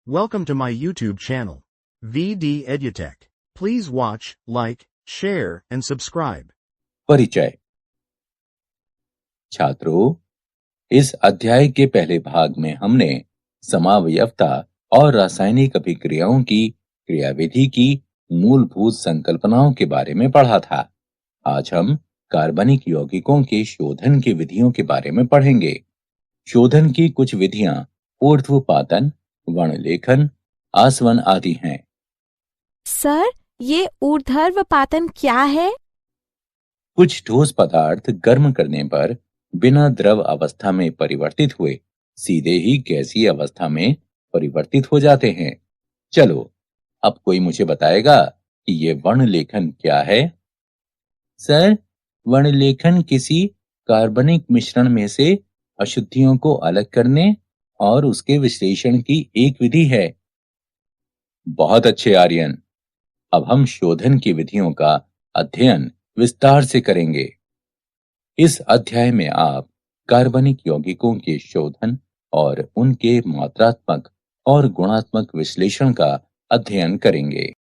Welcome to my YouTube channel, VD Edutech. Please watch, like, share and subscribe. परिचय। छात्रों, इस अध्याय के पहले भाग में हमने समावयवता और रासायनिक अभिक्रियाओं की क्रियाविधि की मूलभूत संकल्पनाओं के बारे में पढ़ा था। आज हम कार्बनिक यौगिकों के शोधन की विधियों के बारे में पढ़ेंगे। शोधन की कुछ विधियां ऊर्ध्वपातन, वर्णलेखन, आसवन आदि हैं। सर, ये ऊर्ध्वपातन क्या है? कुछ ठोस पदार्थ गर्म करने पर बिना द्रव अवस्था में परिवर्तित हुए सीधे ही गैसीय अवस्था में परिवर्तित हो जाते हैं। चलो, अब कोई मुझे बताएगा कि ये वर्णलेखन क्या है? सर, वर्णलेखन किसी कार्बनिक मिश्रण में से अशुद्धियों को अलग करने और उसके विश्लेषण की एक विधि है। बहुत अच्छे आर्यन। अब हम शोधन की विधियों का अध्ययन विस्तार से करेंगे। इस अध्याय में आप कार्बनिक यौगिकों के शोधन और उनके मात्रात्मक और गुणात्मक विश्लेषण का अध्ययन करेंगे।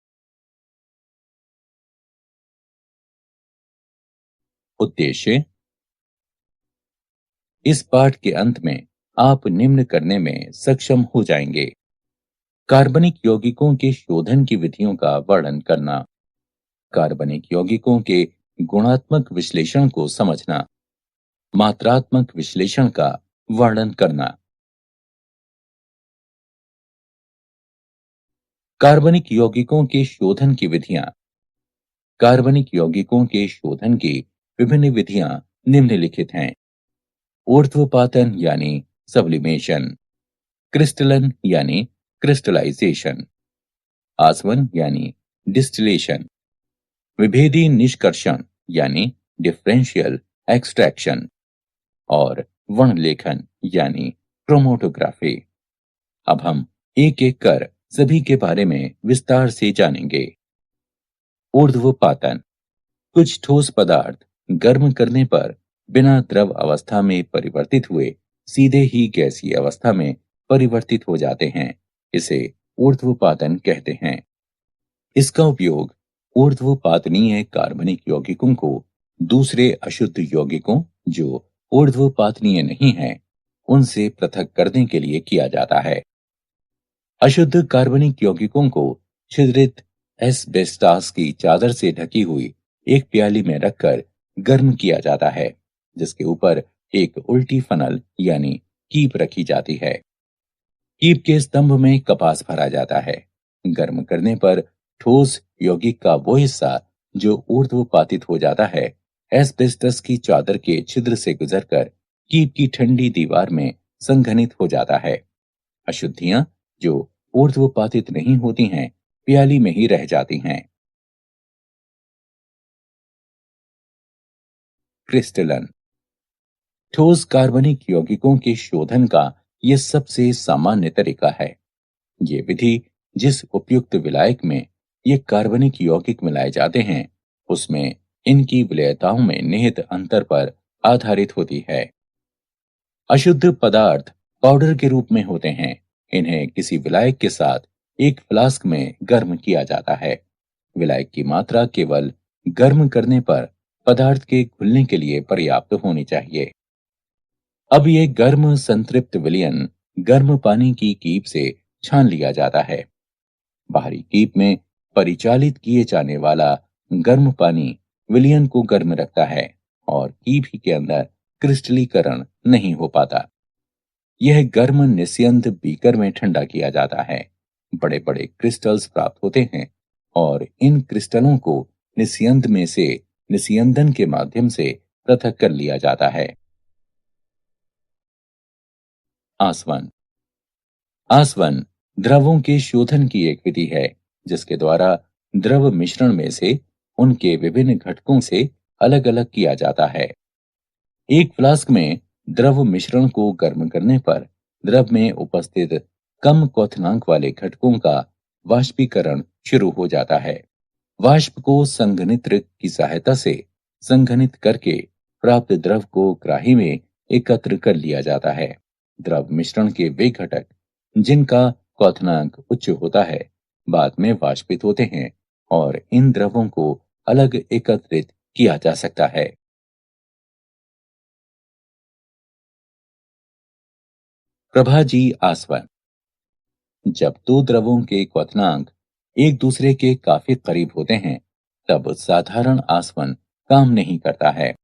उद्देश्य। इस पाठ के अंत में आप निम्न करने में सक्षम हो जाएंगे: कार्बनिक यौगिकों के शोधन की विधियों का वर्णन करना, कार्बनिक यौगिकों के गुणात्मक विश्लेषण को समझना, मात्रात्मक विश्लेषण का वर्णन करना। कार्बनिक यौगिकों के शोधन की विधियां। कार्बनिक यौगिकों के शोधन की विभिन्न विधियां निम्नलिखित हैं: ऊर्ध्वपातन यानी सब्लिमेशन, क्रिस्टलन यानी क्रिस्टलाइजेशन, आसवन यानी डिस्टिलेशन, विभेदी निष्कर्षण यानी डिफरेंशियल एक्सट्रैक्शन और वर्णलेखन यानी क्रोमैटोग्राफी। अब हम एक एक कर सभी के बारे में विस्तार से जानेंगे। ऊर्ध्वपातन। कुछ ठोस पदार्थ गर्म करने पर बिना द्रव अवस्था में परिवर्तित हुए सीधे ही गैसीय अवस्था में परिवर्तित हो जाते हैं। इसे ऊर्ध्वपातन कहते हैं। इसका उपयोग ऊर्ध्वपातनीय कार्बनिक यौगिकों को दूसरे अशुद्ध यौगिकों जो ऊर्ध्वपातनीय नहीं हैं, उनसे पृथक करने के लिए किया जाता है। अशुद्ध कार्बनिक यौगिकों को छिद्रित एस्बेस्टास की चादर से ढकी हुई एक प्याली में रखकर गर्म किया जाता है, जिसके ऊपर एक उल्टी फनल यानी कीप रखी जाती है। कीप के स्तंभ में कपास भरा जाता है। गर्म करने पर ठोस यौगिक का वो हिस्सा जो ऊर्ध्वपातित हो जाता है, एस्बेस्टस की चादर के छिद्र से गुजरकर कीप की ठंडी दीवार में संघनित हो जाता है। अशुद्धियां जो ऊर्ध्वपातित नहीं होती हैं, प्याली में ही रह जाती हैं। क्रिस्टलन। ठोस कार्बनिक यौगिकों के शोधन का यह सबसे सामान्य तरीका है। ये विधि जिस उपयुक्त विलायक में ये कार्बनिक यौगिक मिलाए जाते हैं, उसमें इनकी विलेयताओं में निहित अंतर पर आधारित होती है। अशुद्ध पदार्थ पाउडर के रूप में होते हैं। इन्हें किसी विलायक के साथ एक फ्लास्क में गर्म किया जाता है। विलायक की मात्रा केवल गर्म करने पर पदार्थ के घुलने के लिए पर्याप्त होनी चाहिए। अब ये गर्म संतृप्त विलयन गर्म पानी की कीप से छान लिया जाता है। बाहरी कीप में परिचालित किए जाने वाला गर्म पानी विलयन को गर्म रखता है और कीप ही के अंदर क्रिस्टलीकरण नहीं हो पाता। यह गर्म निस्यंद बीकर में ठंडा किया जाता है। बड़े बड़े क्रिस्टल्स प्राप्त होते हैं और इन क्रिस्टलों को निस्यंद में से निस्यंदन के माध्यम से पृथक कर लिया जाता है। आसवन। आसवन द्रवों के शोधन की एक विधि है, जिसके द्वारा द्रव मिश्रण में से उनके विभिन्न घटकों से अलग अलग किया जाता है। एक फ्लास्क में द्रव मिश्रण को गर्म करने पर द्रव में उपस्थित कम क्वथनांक वाले घटकों का वाष्पीकरण शुरू हो जाता है। वाष्प को संघनित्र की सहायता से संघनित करके प्राप्त द्रव को ग्राही में एकत्र कर लिया जाता है। द्रव मिश्रण के वे घटक जिनका क्वथनांक उच्च होता है, बाद में वाष्पित होते हैं और इन द्रवों को अलग एकत्रित किया जा सकता है। प्रभाजी आसवन। जब दो द्रवों के क्वथनांक एक दूसरे के काफी करीब होते हैं, तब साधारण आसवन काम नहीं करता है।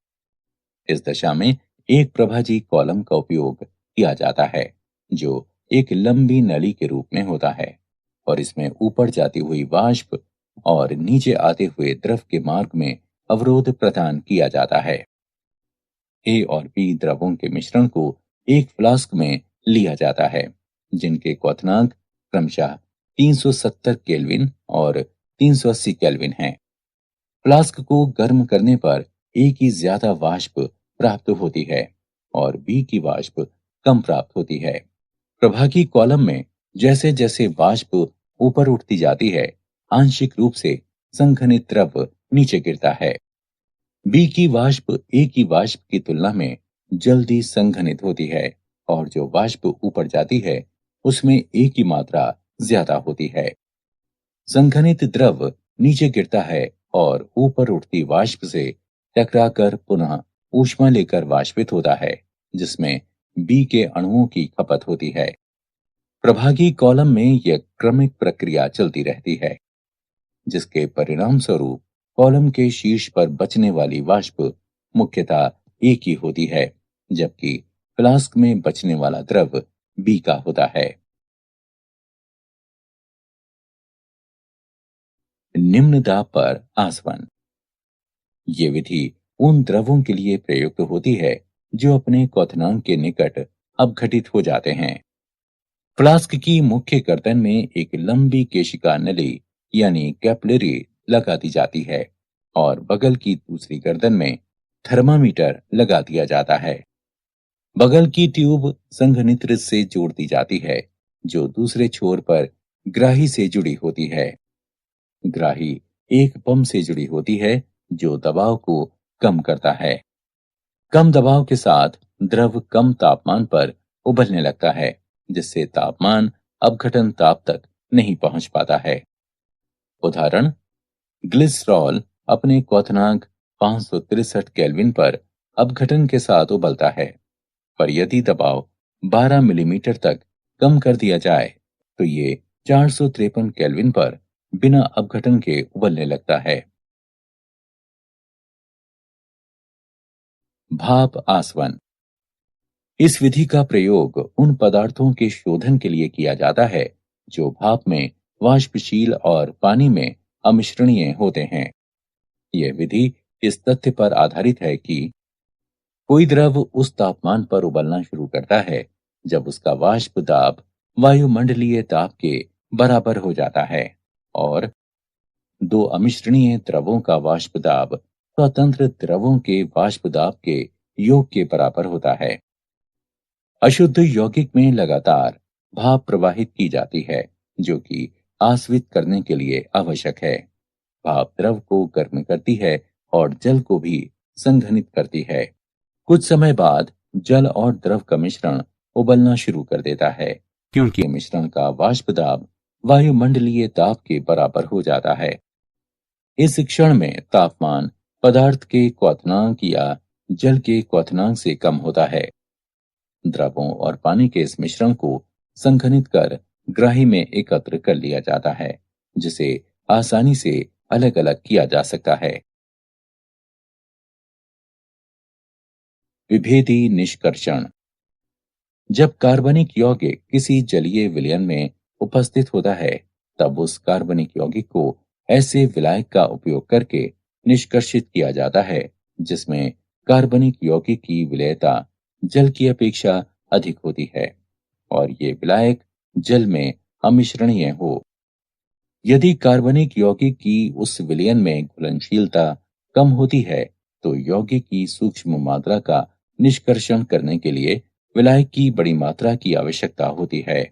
इस दशा में एक प्रभाजी कॉलम का उपयोग किया जाता है, जो एक लंबी नली के रूप में होता है और इसमें ऊपर जाती हुई वाष्प और नीचे आते हुए द्रव के मार्ग में अवरोध प्रदान किया जाता है। ए और बी द्रवों के मिश्रण को एक फ्लास्क में लिया जाता है, जिनके क्वथनांक क्रमशः 370 केल्विन और 380 केल्विन हैं। फ्लास्क को गर्म करने पर ए की ज्यादा वाष्प प्राप्त होती है और बी की वाष्प कम प्राप्त होती है। प्रभागी कॉलम में जैसे जैसे वाष्प ऊपर उठती जाती है, आंशिक रूप से संघनित द्रव नीचे गिरता है। बी की वाष्प ए की वाष्प की तुलना में जल्दी संघनित होती है और जो वाष्प ऊपर जाती है उसमें ए की मात्रा ज्यादा होती है। संघनित द्रव नीचे गिरता है और ऊपर उठती वाष्प से टकराकर पुनः ऊष्मा लेकर वाष्पित होता है, जिसमें बी के अणुओं की खपत होती है। प्रभागी कॉलम में यह क्रमिक प्रक्रिया चलती रहती है, जिसके परिणाम स्वरूप कॉलम के शीर्ष पर बचने वाली वाष्प मुख्यतः ए की होती है, जबकि फ्लास्क में बचने वाला द्रव बी का होता है। निम्न दाब पर आसवन। ये विधि उन द्रवों के लिए प्रयुक्त होती है जो अपने क्वथनांक के निकट अपघटित हो जाते हैं। फ्लास्क की मुख्य गर्दन में एक लंबी केशिका नली यानी कैपिलरी लगा दी जाती है और बगल की दूसरी गर्दन में थर्मामीटर लगा दिया जाता है। बगल की ट्यूब संघनित्र से जोड़ दी जाती है, जो दूसरे छोर पर ग्राही से जुड़ी होती है। ग्राही एक पंप से जुड़ी होती है, जो दबाव को कम करता है। कम दबाव के साथ द्रव कम तापमान पर उबलने लगता है, जिससे तापमान अपघटन ताप तक नहीं पहुंच पाता है। उदाहरण, ग्लिसरॉल अपने क्वथनांक 563 केल्विन पर अपघटन के साथ उबलता है, पर यदि दबाव 12 मिलीमीटर तक कम कर दिया जाए तो ये 453 केल्विन पर बिना अपघटन के उबलने लगता है। भाप आसवन। इस विधि का प्रयोग उन पदार्थों के शोधन के लिए किया जाता है जो भाप में वाष्पशील और पानी में अमिश्रणीय होते हैं। यह विधि इस तथ्य पर आधारित है कि कोई द्रव उस तापमान पर उबलना शुरू करता है जब उसका वाष्प दाब वायुमंडलीय दाब के बराबर हो जाता है और दो अमिश्रणीय द्रवों का वाष्प दाब स्वतंत्र द्रवों के वाष्प दाब के योग के बराबर होता है। अशुद्ध यौगिक में लगातार भाप प्रवाहित की जाती है, जो कि आस्वित करने के लिए आवश्यक है। भाप द्रव को गर्म करती है और जल को भी संघनित करती है। कुछ समय बाद जल और द्रव का मिश्रण उबलना शुरू कर देता है, क्योंकि मिश्रण का वाष्प दाब वायुमंडलीय दाब के बराबर हो जाता है। इस क्षण में तापमान पदार्थ के क्वथनांक या जल के क्वथनांक से कम होता है। द्रवों और पानी के इस मिश्रण को संघनित कर ग्राही में एकत्र कर लिया जाता है, जिसे आसानी से अलग अलग किया जा सकता है। विभेदी निष्कर्षण। जब कार्बनिक यौगिक किसी जलीय विलयन में उपस्थित होता है, तब उस कार्बनिक यौगिक को ऐसे विलायक का उपयोग करके निष्कर्षित किया जाता है जिसमें कार्बनिक यौगिक की विलेयता जल की अपेक्षा अधिक होती है और ये विलायक जल में अमिश्रणीय हो। यदि कार्बनिक यौगिक की उस विलयन में घुलनशीलता कम होती है, तो यौगिक की सूक्ष्म मात्रा का निष्कर्षण करने के लिए विलायक की बड़ी मात्रा की आवश्यकता होती है।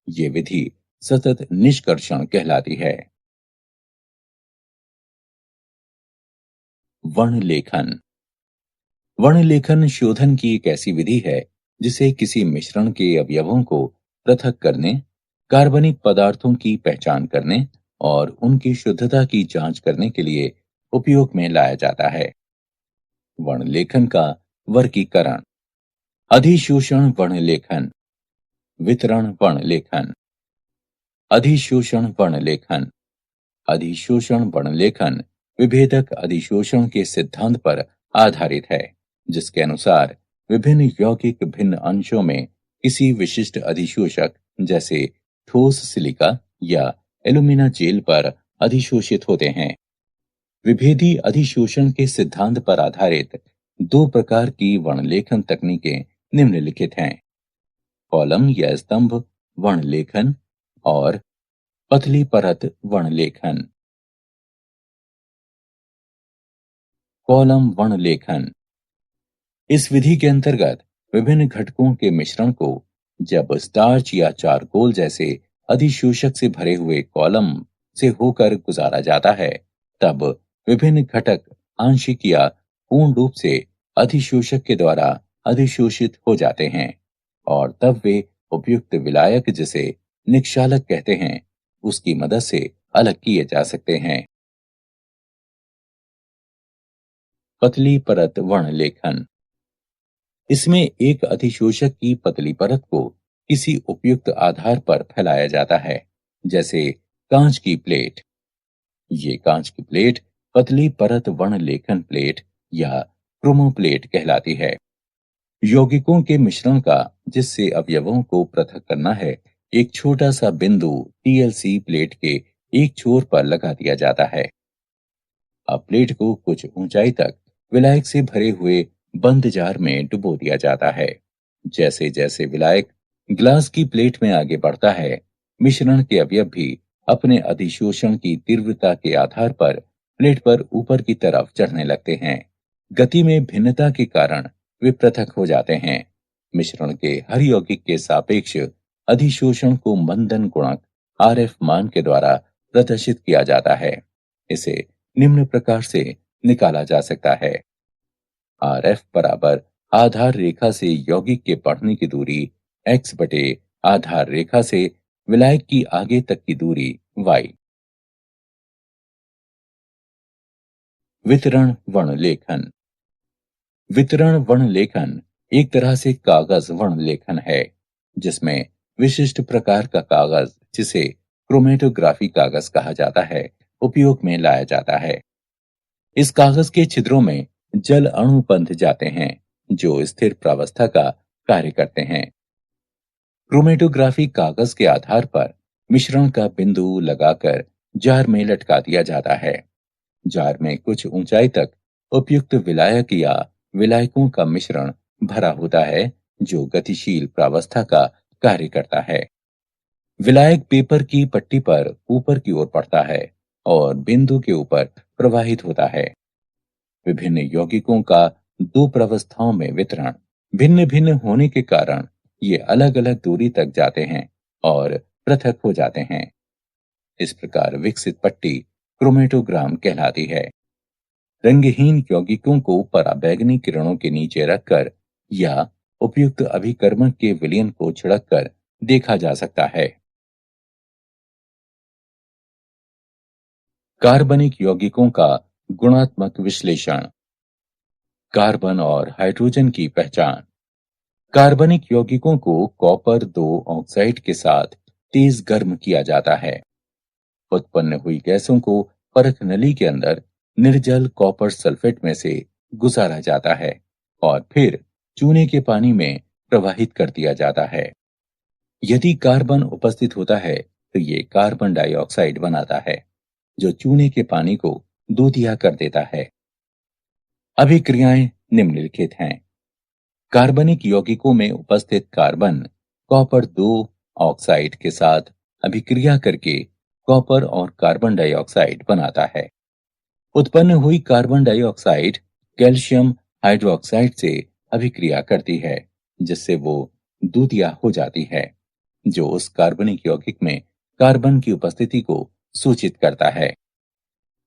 ये विधि सतत निष्कर्षण कहलाती है। वर्णलेखन। वर्णलेखन शोधन की एक ऐसी विधि है जिसे किसी मिश्रण के अवयवों को पृथक करने कार्बनिक पदार्थों की पहचान करने और उनकी शुद्धता की जांच करने के लिए उपयोग में लाया जाता है। वर्णलेखन का वर्गीकरण। अधिशोषण वर्णलेखन, वितरण वर्णलेखन। अधिशोषण वर्णलेखन। अधिशोषण वर्णलेखन विभेदक अधिशोषण के सिद्धांत पर आधारित है, जिसके अनुसार विभिन्न यौगिक भिन्न अंशों में किसी विशिष्ट अधिशोषक जैसे ठोस सिलिका या एल्यूमिना जेल पर अधिशोषित होते हैं। विभेदी अधिशोषण के सिद्धांत पर आधारित दो प्रकार की वर्णलेखन तकनीकें निम्नलिखित हैं: कॉलम या स्तंभ वर्णलेखन और पतली परत वर्णलेखन। कॉलम वर्णलेखन। इस विधि के अंतर्गत विभिन्न घटकों के मिश्रण को जब स्टार्च या चारकोल जैसे अधिशोषक से भरे हुए कॉलम से होकर गुजारा जाता है, तब विभिन्न घटक आंशिक या पूर्ण रूप से अधिशोषक के द्वारा अधिशोषित हो जाते हैं और तब वे उपयुक्त विलायक, जिसे निक्षालक कहते हैं, उसकी मदद से अलग किए जा सकते हैं। पतली परत वर्णलेखन। इसमें एक अधिशोषक की पतली परत को किसी उपयुक्त आधार पर फैलाया जाता है, जैसे कांच की प्लेट। ये कांच की प्लेट पतली परत वर्णलेखन प्लेट या क्रोमोप्लेट कहलाती है। यौगिकों के मिश्रण का जिससे अवयवों को पृथक करना है, एक छोटा सा बिंदु टीएलसी प्लेट के एक छोर पर लगा दिया जाता है। अब प्लेट को कुछ ऊंचाई तक विलायक से भरे हुए बंद जार में डुबो दिया जाता है। जैसे जैसे विलायक ग्लास की प्लेट में आगे बढ़ता है, मिश्रण के अवयव भी अपने अधिशोषण की तीव्रता के आधार पर प्लेट पर ऊपर की तरफ चढ़ने लगते हैं। गति में भिन्नता के कारण वे पृथक हो जाते हैं। मिश्रण के हर यौगिक के सापेक्ष अधिशोषण को मंदन गुणक आरएफ मान के द्वारा प्रदर्शित किया जाता है। इसे निम्न प्रकार से निकाला जा सकता है: आरएफ बराबर आधार रेखा से यौगिक के बढ़ने की दूरी x बटे आधार रेखा से विलायक की आगे तक की दूरी y। वितरण वर्णलेखन। वितरण वर्णलेखन एक तरह से कागज वर्णलेखन है, जिसमें विशिष्ट प्रकार का कागज, जिसे क्रोमेटोग्राफी कागज कहा जाता है, उपयोग में लाया जाता है। इस कागज के छिद्रों में जल अणु बंध जाते हैं, जो स्थिर प्रावस्था का कार्य करते हैं। क्रोमेटोग्राफी कागज के आधार पर मिश्रण का बिंदु लगाकर जार में लटका दिया जाता है। जार में कुछ ऊंचाई तक उपयुक्त विलायक या विलायकों का मिश्रण भरा होता है, जो गतिशील प्रावस्था का कार्य करता है। विलायक पेपर की पट्टी पर ऊपर की ओर बढ़ता है और बिंदु के ऊपर प्रवाहित होता है। विभिन्न यौगिकों का दो प्रावस्थाओं में वितरण भिन्न भिन्न होने के कारण ये अलग अलग दूरी तक जाते हैं और पृथक हो जाते हैं। इस प्रकार विकसित पट्टी क्रोमेटोग्राम कहलाती है। रंगहीन यौगिकों को पराबैंगनी किरणों के नीचे रखकर या उपयुक्त अभिकर्मक के विलयन को छिड़ककर देखा जा सकता है। कार्बनिक यौगिकों का गुणात्मक विश्लेषण। कार्बन और हाइड्रोजन की पहचान। कार्बनिक यौगिकों को कॉपर 2 ऑक्साइड के साथ तेज गर्म किया जाता है। उत्पन्न हुई गैसों को परख नली के अंदर निर्जल कॉपर सल्फेट में से गुजारा जाता है और फिर चूने के पानी में प्रवाहित कर दिया जाता है। यदि कार्बन उपस्थित होता है तो ये कार्बन डाइऑक्साइड बनाता है, जो चूने के पानी को दूधिया कर देता है। अभिक्रियाएं निम्नलिखित हैं: कार्बनिक यौगिकों में उपस्थित कार्बन कॉपर 2 ऑक्साइड के साथ अभिक्रिया करके कॉपर और कार्बन डाइऑक्साइड बनाता है। उत्पन्न हुई कार्बन डाइऑक्साइड कैल्शियम हाइड्रोक्साइड से अभिक्रिया करती है, जिससे वो दूधिया हो जाती है, जो उस कार्बनिक यौगिक में कार्बन की उपस्थिति को सूचित करता है।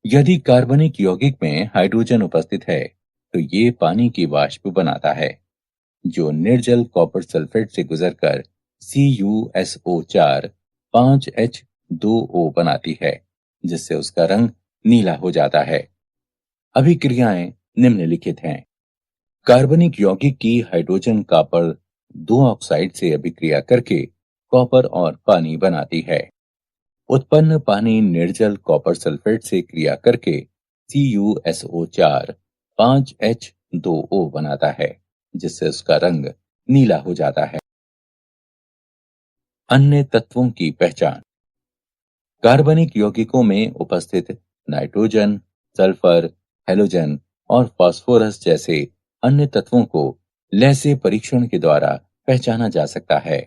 यदि कार्बनिक यौगिक में हाइड्रोजन उपस्थित है तो ये पानी की वाष्प बनाता है, जो निर्जल कॉपर सल्फेट से गुजरकर CuSO4 5H2O बनाती है, जिससे उसका रंग नीला हो जाता है। अभिक्रियाएं निम्नलिखित हैं। कार्बनिक यौगिक की हाइड्रोजन कॉपर 2 ऑक्साइड से अभिक्रिया करके कॉपर और पानी बनाती है। उत्पन्न पानी निर्जल कॉपर सल्फेट से क्रिया करके CuSO4 5H2O बनाता है, जिससे उसका रंग नीला हो जाता है। अन्य तत्वों की पहचान। कार्बनिक यौगिकों में उपस्थित नाइट्रोजन, सल्फर, हैलोजन और फास्फोरस जैसे अन्य तत्वों को लैसे परीक्षण के द्वारा पहचाना जा सकता है।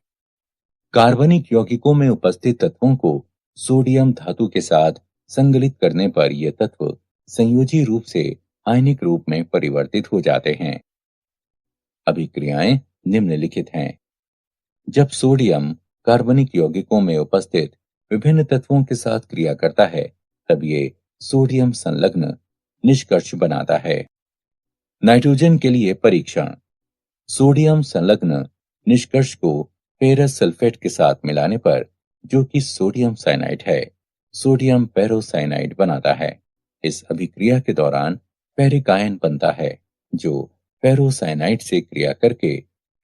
कार्बनिक यौगिकों में उपस्थित तत्वों को सोडियम धातु के साथ संगलित करने पर ये तत्व संयोजी रूप से आयनिक रूप में परिवर्तित हो जाते हैं। अभिक्रियाएं निम्नलिखित हैं। जब सोडियम कार्बनिक यौगिकों में उपस्थित विभिन्न तत्वों के साथ क्रिया करता है, तब ये सोडियम संलग्न निष्कर्ष बनाता है। नाइट्रोजन के लिए परीक्षण। सोडियम संलग्न निष्कर्ष को फेरस सल्फेट के साथ मिलाने पर, जो कि सोडियम साइनाइड है, सोडियम पेरोसाइनाइड बनाता है। इस अभिक्रिया के दौरान फेरिक आयन बनता है, जो फेरोसाइनाइड से क्रिया करके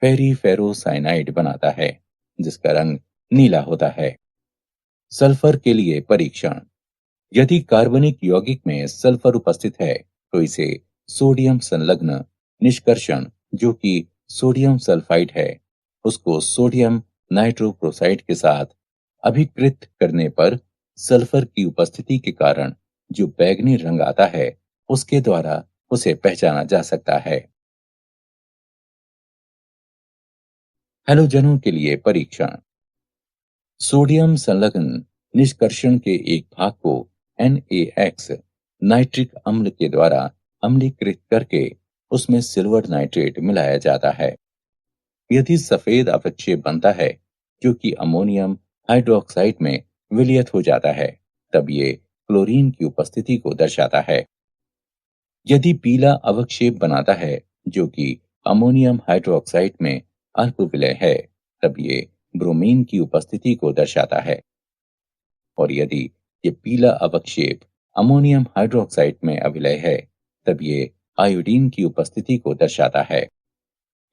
फेरीफेरोसाइनाइड बनाता है, जिसका रंग नीला होता है। सल्फर के लिए परीक्षण। यदि कार्बनिक यौगिक में सल्फर उपस्थित है, तो इसे सोडियम संलग्न निष्कर्षण, जो कि सोडियम सल्फाइड है, उसको सोडियम नाइट्रोक्लोराइड के साथ अभिकृत करने पर सल्फर की उपस्थिति के कारण जो बैंगनी रंग आता है, उसके द्वारा उसे पहचाना जा सकता है। हैलोजनों के लिए परीक्षण। सोडियम संलग्न निष्कर्षण के एक भाग को NaX नाइट्रिक अम्ल के द्वारा अम्लीकृत करके उसमें सिल्वर नाइट्रेट मिलाया जाता है। यदि सफेद अवक्षेप बनता है, जो कि अमोनियम हाइड्रोक्साइड में विलयित हो जाता है, तब ये क्लोरीन की उपस्थिति को दर्शाता है। यदि पीला अवक्षेप बनाता है, जो कि अमोनियम हाइड्रोक्साइड में अल्प विलय है, तब ये ब्रोमीन की उपस्थिति को दर्शाता है। और यदि ये पीला अवक्षेप अमोनियम हाइड्रोक्साइड में अविलय है, तब ये आयोडीन की उपस्थिति को दर्शाता है।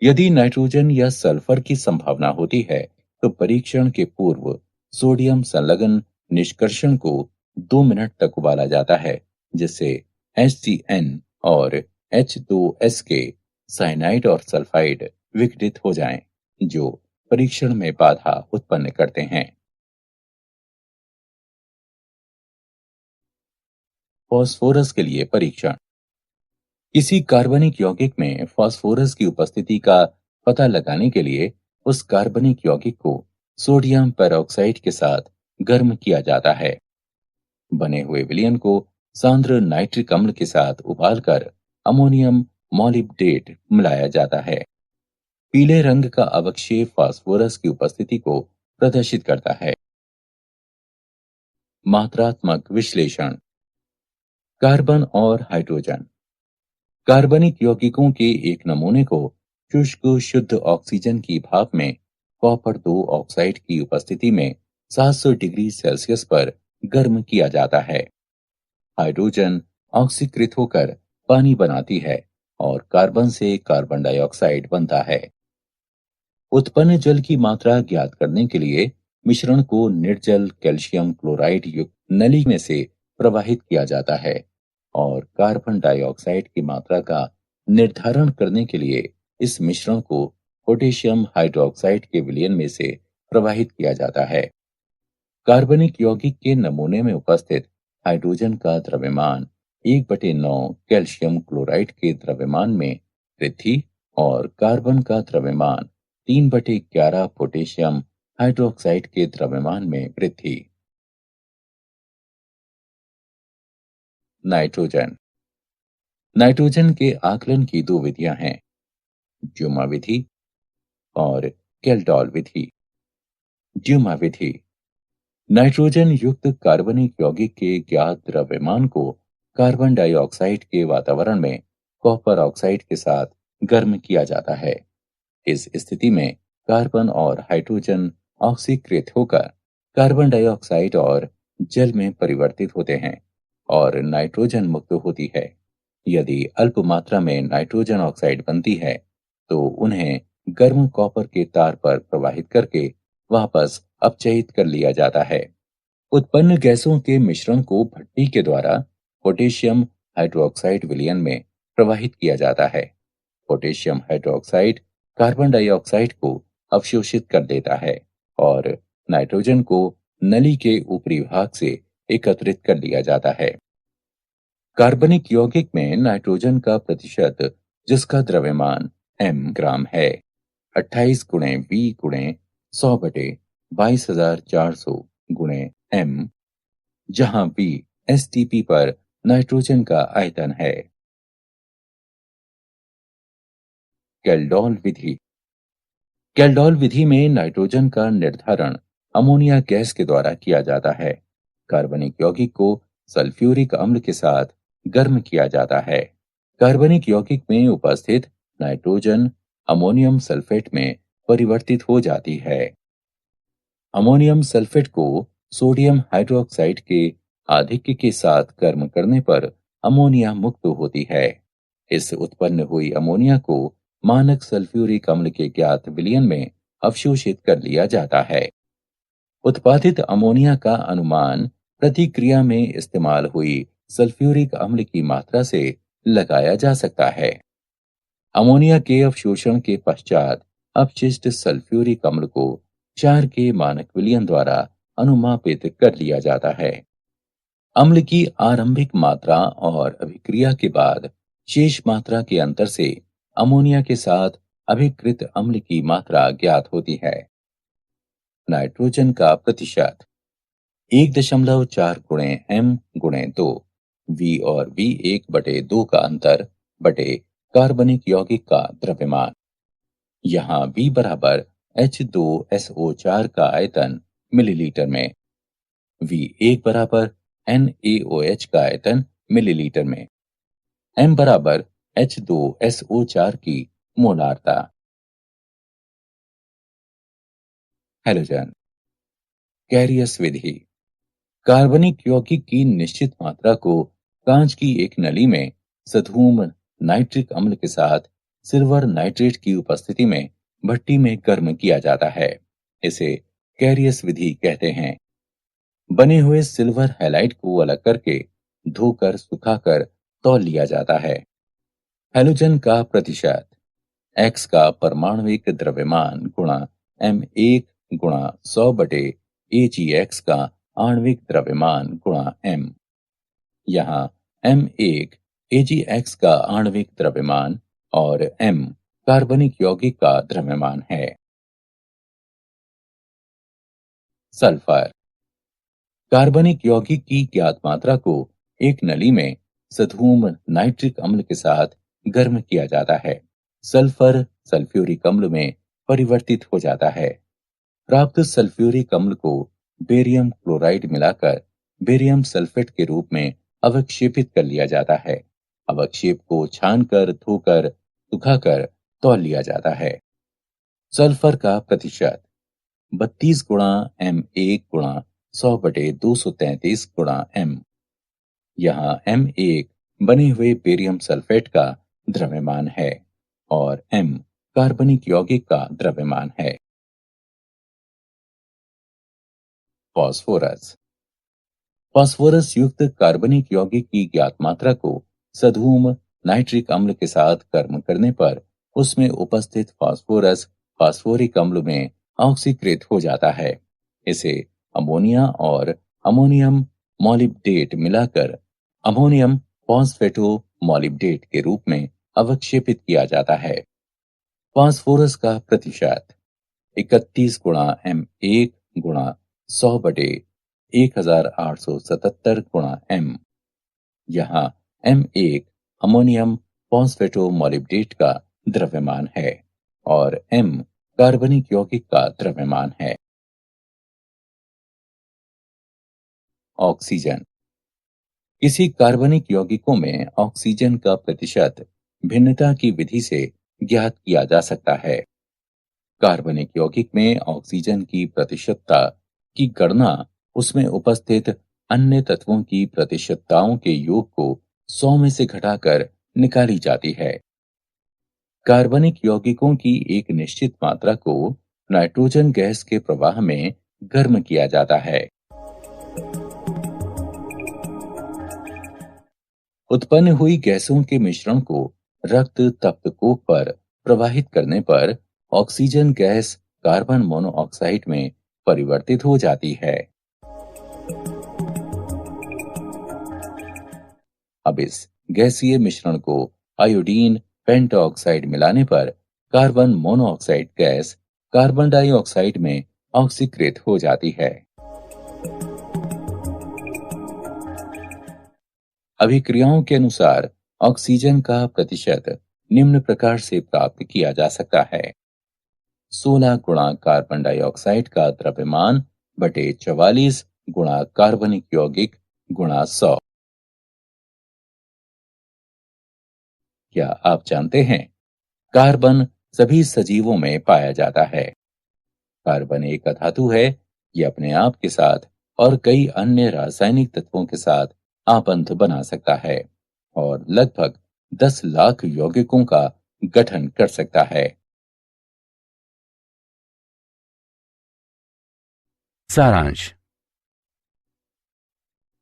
यदि नाइट्रोजन या सल्फर की संभावना होती है, तो परीक्षण के पूर्व सोडियम संलग्न निष्कर्षण को 2 मिनट तक उबाला जाता है, जिससे HCN और H2S के साइनाइड और सल्फाइड विघटित हो जाएं, जो परीक्षण में बाधा उत्पन्न करते हैं। फास्फोरस के लिए परीक्षण। किसी कार्बनिक यौगिक में फास्फोरस की उपस्थिति का पता लगाने के लिए उस कार्बनिक यौगिक को सोडियम पेरोक्साइड के साथ गर्म किया जाता है। बने हुए विलयन को सांद्र नाइट्रिक अम्ल के साथ उबालकर अमोनियम मॉलिब्डेट मिलाया जाता है। पीले रंग का अवक्षेप फास्फोरस की उपस्थिति को प्रदर्शित करता है। मात्रात्मक विश्लेषण। कार्बन और हाइड्रोजन। कार्बनिक यौगिकों के एक नमूने को शुष्क शुद्ध ऑक्सीजन की भाप में कॉपर 2 ऑक्साइड की उपस्थिति में 700 डिग्री सेल्सियस पर गर्म किया जाता है। हाइड्रोजन ऑक्सीकृत होकर पानी बनाती है और कार्बन से कार्बन डाइऑक्साइड बनता है। उत्पन्न जल की मात्रा ज्ञात करने के लिए मिश्रण को निर्जल कैल्शियम क्लोराइड युक्त नली में से प्रवाहित किया जाता है और कार्बन डाइऑक्साइड की मात्रा का निर्धारण करने के लिए इस मिश्रण को पोटेशियम हाइड्रोक्साइड के विलयन में से प्रवाहित किया जाता है। कार्बनिक यौगिक के नमूने में उपस्थित हाइड्रोजन का द्रव्यमान 1/9 कैल्शियम क्लोराइड के द्रव्यमान में वृद्धि और कार्बन का द्रव्यमान 3/11 पोटेशियम हाइड्रोक्साइड के द्रव्यमान में वृद्धि। नाइट्रोजन। नाइट्रोजन के आकलन की 2 विधियां हैं, ड्यूमा विधि और केल्डॉल विधि। ड्यूमा विधि नाइट्रोजन युक्त कार्बनिक यौगिक के ज्ञात द्रव्यमान को कार्बन डाइऑक्साइड के वातावरण में कॉपर ऑक्साइड के साथ गर्म किया जाता है। इस स्थिति में कार्बन और हाइड्रोजन ऑक्सीकृत होकर कार्बन डाइऑक्साइड और जल में परिवर्तित होते हैं और नाइट्रोजन मुक्त होती है। यदि अल्प मात्रा में नाइट्रोजन ऑक्साइड बनती है तो उन्हें गर्म कॉपर के तार पर प्रवाहित करके वापस अपचयित कर लिया जाता है। उत्पन्न गैसों के मिश्रण को भट्टी के द्वारा पोटेशियम हाइड्रोक्साइड विलयन में प्रवाहित किया जाता है। पोटेशियम हाइड्रोक्साइड कार्बन डाइऑक्साइड को अवशोषित कर देता है और नाइट्रोजन को नली के ऊपरी भाग से एकत्रित कर लिया जाता है। कार्बनिक यौगिक में नाइट्रोजन का प्रतिशत, जिसका द्रव्यमान m ग्राम है, 28 गुणे V गुणे 100 बटे 22,400 गुणे m, जहां V एसटीपी पर नाइट्रोजन का आयतन है। कैल्डोल विधि। कैल्डोल विधि में नाइट्रोजन का निर्धारण अमोनिया गैस के द्वारा किया जाता है। कार्बनिक यौगिक को सल्फ्यूरिक अम्ल के साथ गर्म किया जाता है। कार्बनिक यौगिक में उपस्थित नाइट्रोजन अमोनियम सल्फेट में परिवर्तित हो जाती है। अमोनियम सल्फेट को सोडियम हाइड्रोक्साइड के आधिक्य के साथ गर्म करने पर अमोनिया मुक्त होती है। इस उत्पन्न हुई अमोनिया को मानक सल्फ्यूरिक अम्ल के ज्ञात विलयन में अवशोषित कर लिया जाता है। उत्पादित अमोनिया का अनुमान प्रतिक्रिया में इस्तेमाल हुई सल्फ्यूरिक अम्ल की मात्रा से लगाया जा सकता है। अमोनिया के अवशोषण के पश्चात अपशिष्ट सल्फ्यूरिक अम्ल को 4 के मानक विलयन द्वारा अनुमापित कर लिया जाता है। अम्ल की आरंभिक मात्रा और अभिक्रिया के बाद शेष मात्रा के अंतर से अमोनिया के साथ अभिकृत अम्ल की मात्रा ज्ञात होती है। नाइट्रोजन का प्रतिशत 1.4 गुणे m गुणे 2, V और V1/2 का अंतर बटे कार्बनिक यौगिक का द्रव्यमान। यहाँ V बराबर H2SO4 का आयतन मिलीलीटर में, V1 बराबर NaOH का आयतन मिलीलीटर में, m बराबर H2SO4 की मोलारता। हैलोजन। कैरियस विधि। कार्बनिक यौगिक की निश्चित मात्रा को कांच की एक नली में सधूम नाइट्रिक अम्ल के साथ सिल्वर नाइट्रेट की उपस्थिति में भट्टी में गर्म किया जाता है। इसे कैरियस विधि कहते हैं। बने हुए सिल्वर हैलाइड को अलग करके धोकर सुखाकर तौल लिया जाता है। हैलोजन का प्रतिशत X का परमाणविक द्रव्यमान गुणा M1 गुणा 100 बटे AgX का आणविक द्रव्यमान गुणा M। यहाँ M1 AgX का आणविक द्रव्यमान और M कार्बनिक यौगिक का द्रव्यमान है। सल्फर। कार्बनिक यौगिक की ज्ञात मात्रा को एक नली में सधूम नाइट्रिक अम्ल के साथ गर्म किया जाता है। सल्फर सल्फ्यूरिक अम्ल में परिवर्तित हो जाता है। प्राप्त सल्फ्यूरिक अम्ल को बेरियम क्लोराइड मिलाकर बेरियम सल्फेट के रूप में अवक्षेपित कर लिया जाता है। अवक्षेप को छानकर धोकर सुखाकर तौल लिया जाता है। सल्फर का प्रतिशत 32 गुणा M1 गुणा 100 बटे 233 गुणा M। यहाँ M1 बने हुए बेरियम सल्फेट का द्रव्यमान है और M कार्बनिक यौगिक का द्रव्यमान है। फास्फोरस। फास्फोरस युक्त कार्बनिक यौगिक की ज्ञात मात्रा को सधूम नाइट्रिक अम्ल के साथ गर्म करने पर उसमें उपस्थित फास्फोरस फास्फोरिक अम्ल में ऑक्सीकृत हो जाता है। इसे अमोनिया और अमोनियम मॉलिब्डेट मिलाकर अमोनियम फॉस्फेटो मॉलिब्डेट के रूप में अवक्षेपित किया जाता है। फास्फोरस का प्रतिशत 31 गुणा M1 गुणा 100 बटे 1877 गुणा M। यहाँ M1 अमोनियम फॉस्फेटो मॉलिब्डेट का द्रव्यमान है और M कार्बनिक यौगिक का द्रव्यमान है। ऑक्सीजन। किसी कार्बनिक यौगिकों में ऑक्सीजन का प्रतिशत भिन्नता की विधि से ज्ञात किया जा सकता है। कार्बनिक यौगिक में ऑक्सीजन की प्रतिशतता की गणना उसमें उपस्थित अन्य तत्वों की प्रतिशतताओं के योग को 100 में से घटाकर निकाली जाती है। कार्बनिक यौगिकों की एक निश्चित मात्रा को नाइट्रोजन गैस के प्रवाह में गर्म किया जाता है। उत्पन्न हुई गैसों के मिश्रण को रक्त तप्तकोप पर प्रवाहित करने पर ऑक्सीजन गैस कार्बन मोनोऑक्साइड में परिवर्तित हो जाती है। अब इस गैसीय मिश्रण को आयोडीन पेंटऑक्साइड मिलाने पर carbon monoxide gas carbon dioxide में ऑक्सीकृत हो जाती है। अभिक्रियाओं के अनुसार ऑक्सीजन का प्रतिशत निम्न प्रकार से प्राप्त किया जा सकता है: 16 गुणा कार्बन डाइऑक्साइड का द्रव्यमान बटे 44 गुणा कार्बनिक यौगिक गुणा 100। क्या आप जानते हैं कार्बन सभी सजीवों में पाया जाता है? कार्बन एक अधातु है। ये अपने आप के साथ और कई अन्य रासायनिक तत्वों के साथ आपंत बना सकता है और लगभग 10 लाख यौगिकों का गठन कर सकता है। सारांश।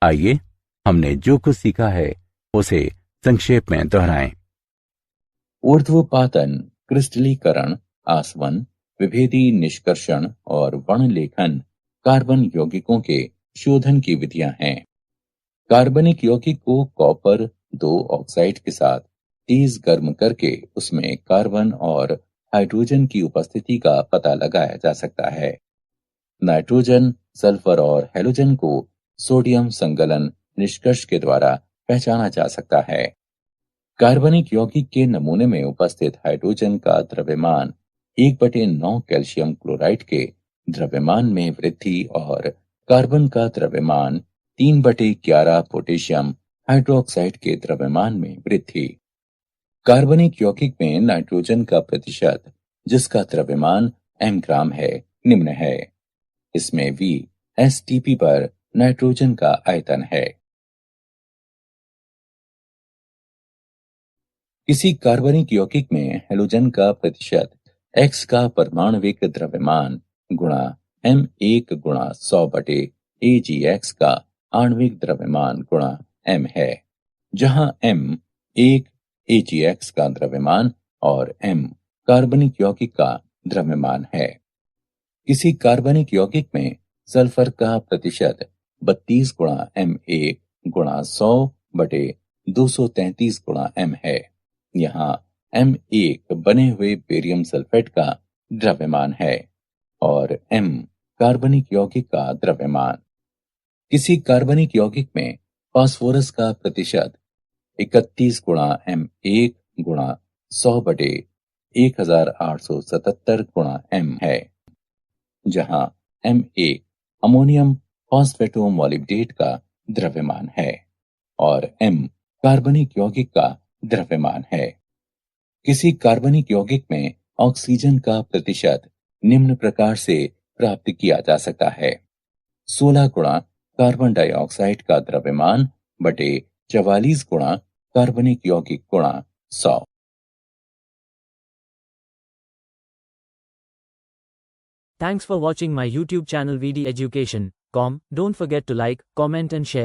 आइए हमने जो कुछ सीखा है उसे संक्षेप में दोहराएं। ऊर्ध्वपातन, क्रिस्टलीकरण, आसवन, विभेदी निष्कर्षण और वर्णलेखन कार्बन यौगिकों के शोधन की विधियां हैं। कार्बनिक यौगिक को कॉपर 2 ऑक्साइड के साथ तेज गर्म करके उसमें कार्बन और हाइड्रोजन की उपस्थिति का पता लगाया जा सकता है। नाइट्रोजन, सल्फर और हैलोजन को सोडियम संगलन निष्कर्ष के द्वारा पहचाना जा सकता है। कार्बनिक यौगिक के नमूने में उपस्थित हाइड्रोजन का द्रव्यमान 1/9 कैल्शियम क्लोराइड के द्रव्यमान में वृद्धि और कार्बन का द्रव्यमान 3/11 पोटेशियम हाइड्रोक्साइड के द्रव्यमान में वृद्धि। कार्बनिक यौगिक में नाइट्रोजन का प्रतिशत, जिसका द्रव्यमान m ग्राम है, निम्न है। इसमें V STP पर नाइट्रोजन का आयतन है। किसी कार्बनिक यौगिक में हैलोजन का प्रतिशत X का परमाणविक द्रव्यमान गुणा M1 गुणा 100 बटे AgX का आणविक द्रव्यमान गुणा M है, जहां M 1 AgX का द्रव्यमान और M कार्बनिक यौगिक का द्रव्यमान है। किसी कार्बनिक यौगिक में सल्फर का प्रतिशत 32 गुणा M1 गुणा 100 बटे 233 गुणा M है। यहाँ M1 बने हुए बेरियम सल्फेट का द्रव्यमान है और M कार्बनिक यौगिक का द्रव्यमान। किसी कार्बनिक यौगिक में फास्फोरस का प्रतिशत 31 गुणा M1 गुणा 100 बटे 1877 गुणा M है, जहां M1 अमोनियम फॉस्फेटोमोलिब्डेट का द्रव्यमान है और M कार्बनिक यौगिक का द्रव्यमान है। किसी कार्बनिक यौगिक में ऑक्सीजन का प्रतिशत निम्न प्रकार से प्राप्त किया जा सकता है: 16 गुणा कार्बन डाइऑक्साइड का द्रव्यमान बटे 44 गुणा कार्बनिक यौगिक गुणा 100। Thanks for watching my YouTube channel VD Education. Don't forget to like, comment and share.